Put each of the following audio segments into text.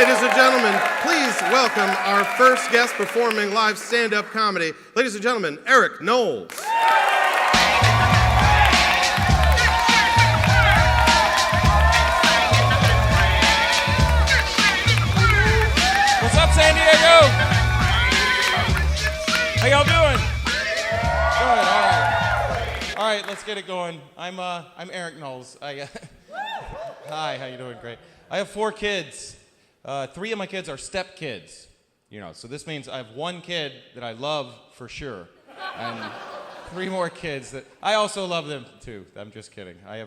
Ladies and gentlemen, please welcome our first guest performing live stand-up comedy. Ladies and gentlemen, Erik Knowles. What's up, San Diego? How y'all doing? Good, all right. All right, let's get it going. I'm Erik Knowles. Hi, how you doing? Great. I have 4 kids. 3 of my kids are stepkids, so this means I have 1 kid that I love for sure, and 3 more kids that I also love them too. I'm just kidding. I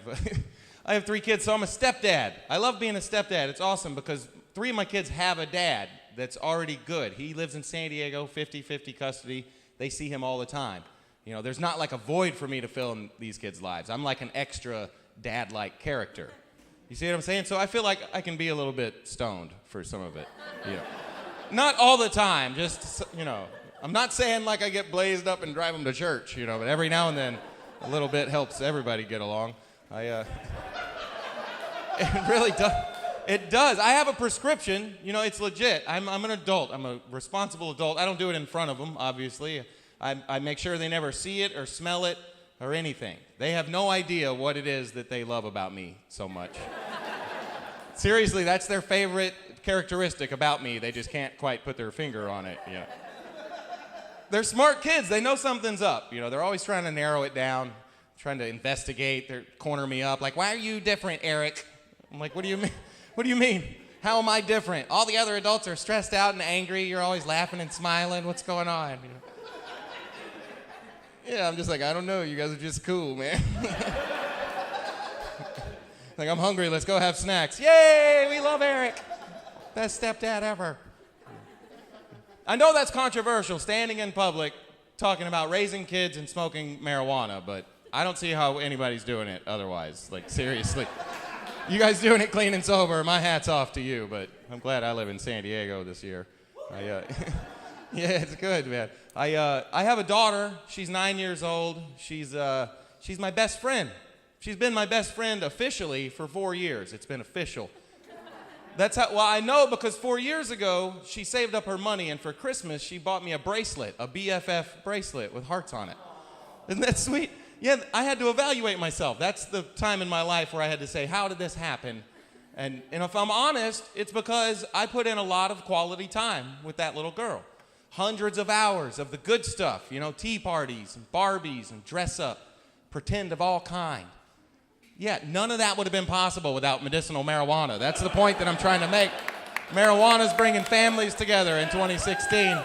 have 3 kids, so I'm a stepdad. I love being a stepdad. It's awesome because 3 of my kids have a dad that's already good. He lives in San Diego, 50-50 custody. They see him all the time. There's not like a void for me to fill in these kids' lives. I'm like an extra dad-like character. You see what I'm saying? So I feel like I can be a little bit stoned for some of it. Not all the time, just, I'm not saying like I get blazed up and drive them to church, but every now and then a little bit helps everybody get along. It really does. It does. I have a prescription. It's legit. I'm an adult. I'm a responsible adult. I don't do it in front of them, obviously. I make sure they never see it or smell it or anything. They have no idea what it is that they love about me so much. Seriously, that's their favorite characteristic about me. They just can't quite put their finger on it. They're smart kids. They know something's up. They're always trying to narrow it down, trying to investigate. They corner me up like, "Why are you different, Erik?" I'm like, "What do you mean? What do you mean? How am I different? All the other adults are stressed out and angry. You're always laughing and smiling. What's going on?" Yeah, I'm just like, I don't know. You guys are just cool, man. Like, I'm hungry. Let's go have snacks. Yay, we love Erik. Best stepdad ever. I know that's controversial, standing in public, talking about raising kids and smoking marijuana, but I don't see how anybody's doing it otherwise. Like, seriously. You guys doing it clean and sober, my hat's off to you, but I'm glad I live in San Diego this year. Yeah, it's good, man. I have a daughter. She's 9 years old. She's my best friend. She's been my best friend officially for 4 years. It's been official. That's how. Well, I know because 4 years ago she saved up her money, and for Christmas she bought me a bracelet, a BFF bracelet with hearts on it. Isn't that sweet? Yeah, I had to evaluate myself. That's the time in my life where I had to say, how did this happen? And if I'm honest, it's because I put in a lot of quality time with that little girl. Hundreds of hours of the good stuff, tea parties and Barbies and dress up, pretend of all kind. Yeah, none of that would have been possible without medicinal marijuana. That's the point that I'm trying to make. Marijuana's bringing families together in 2016.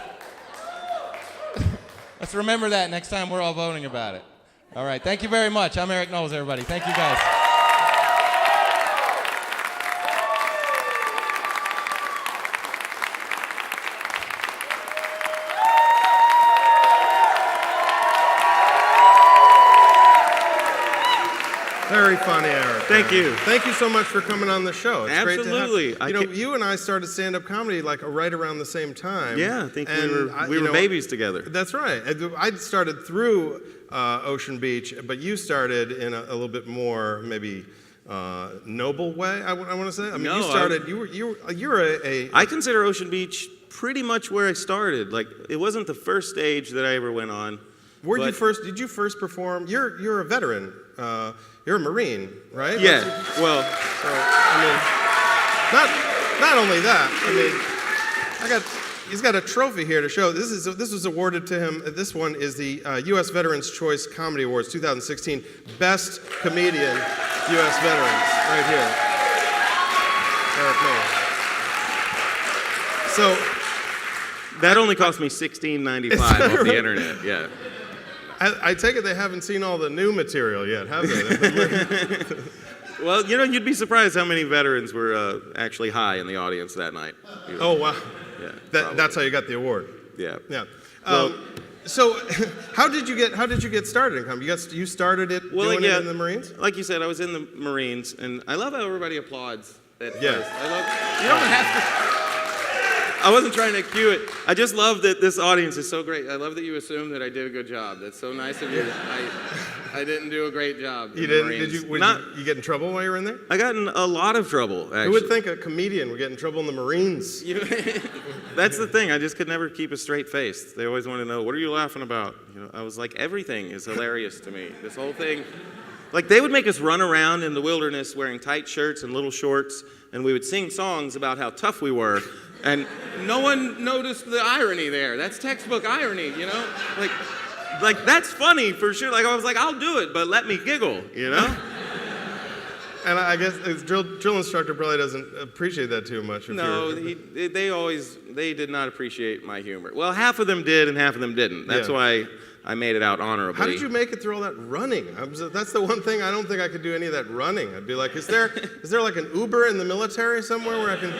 Let's remember that next time we're all voting about it. All right, thank you very much. I'm Erik Knowles, everybody. Thank you, guys. Very funny, Erik. Thank you. Thank you so much for coming on the show. It's Absolutely. great to have you and I started stand-up comedy like right around the same time. Yeah, I think we were babies together. That's right. I started through Ocean Beach, but you started in a little bit more maybe noble way. I want to say. I mean, you started. I consider Ocean Beach pretty much where I started. Like, it wasn't the first stage that I ever went on. Did you first perform? You're a veteran. You're a Marine, right? Yeah. Well, so, I mean, not only that. I mean, he's got a trophy here to show. This was awarded to him. This one is the U.S. Veterans Choice Comedy Awards 2016 Best Comedian U.S. Veterans, right here. Erik Knowles. So that only cost me $16.95 off the internet. Yeah. I take it they haven't seen all the new material yet, have they? Well, you'd be surprised how many veterans were actually high in the audience that night. Oh, wow. Yeah. That's how you got the award. Yeah. Yeah. So, how did you get started in comedy? You started it doing it in the Marines? Like you said, I was in the Marines, and I love how everybody applauds at first. Yeah. You don't have to. I wasn't trying to cue it. I just love that this audience is so great. I love that you assume that I did a good job. That's so nice of you. I didn't do a great job. You didn't? Did you? You get in trouble while you were in there? I got in a lot of trouble, actually. Who would think a comedian would get in trouble in the Marines? That's the thing. I just could never keep a straight face. They always want to know, what are you laughing about? I was like, everything is hilarious to me. This whole thing. Like, they would make us run around in the wilderness wearing tight shirts and little shorts, and we would sing songs about how tough we were, and no one noticed the irony there. That's textbook irony, Like that's funny for sure. Like, I was like, I'll do it, but let me giggle, And I guess his drill instructor probably doesn't appreciate that too much. No, they did not appreciate my humor. Well, half of them did and half of them didn't. That's why I made it out honorably. How did you make it through all that running? That's the one thing I don't think I could do any of that running. I'd be like, is there like an Uber in the military somewhere where I can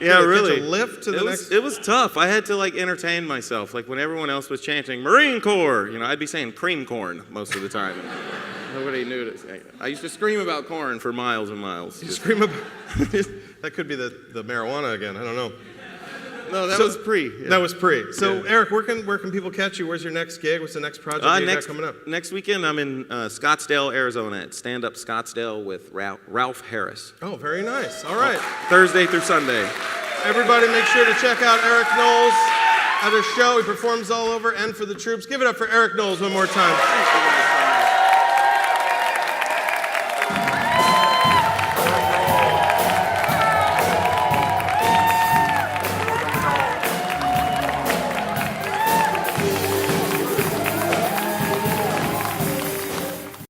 really catch a lift to the next? It was tough. I had to entertain myself. Like when everyone else was chanting Marine Corps, I'd be saying cream corn most of the time. Nobody knew to say. I used to scream about corn for miles and miles. You scream about that could be the marijuana again. I don't know. No, that was pre. Yeah. That was pre. So, Erik, where can people catch you? Where's your next gig? What's the next project you got coming up? Next weekend, I'm in Scottsdale, Arizona at Stand Up Scottsdale with Ralph Harris. Oh, very nice. All right. Thursday through Sunday. Everybody make sure to check out Erik Knowles at his show. He performs all over and for the troops. Give it up for Erik Knowles one more time.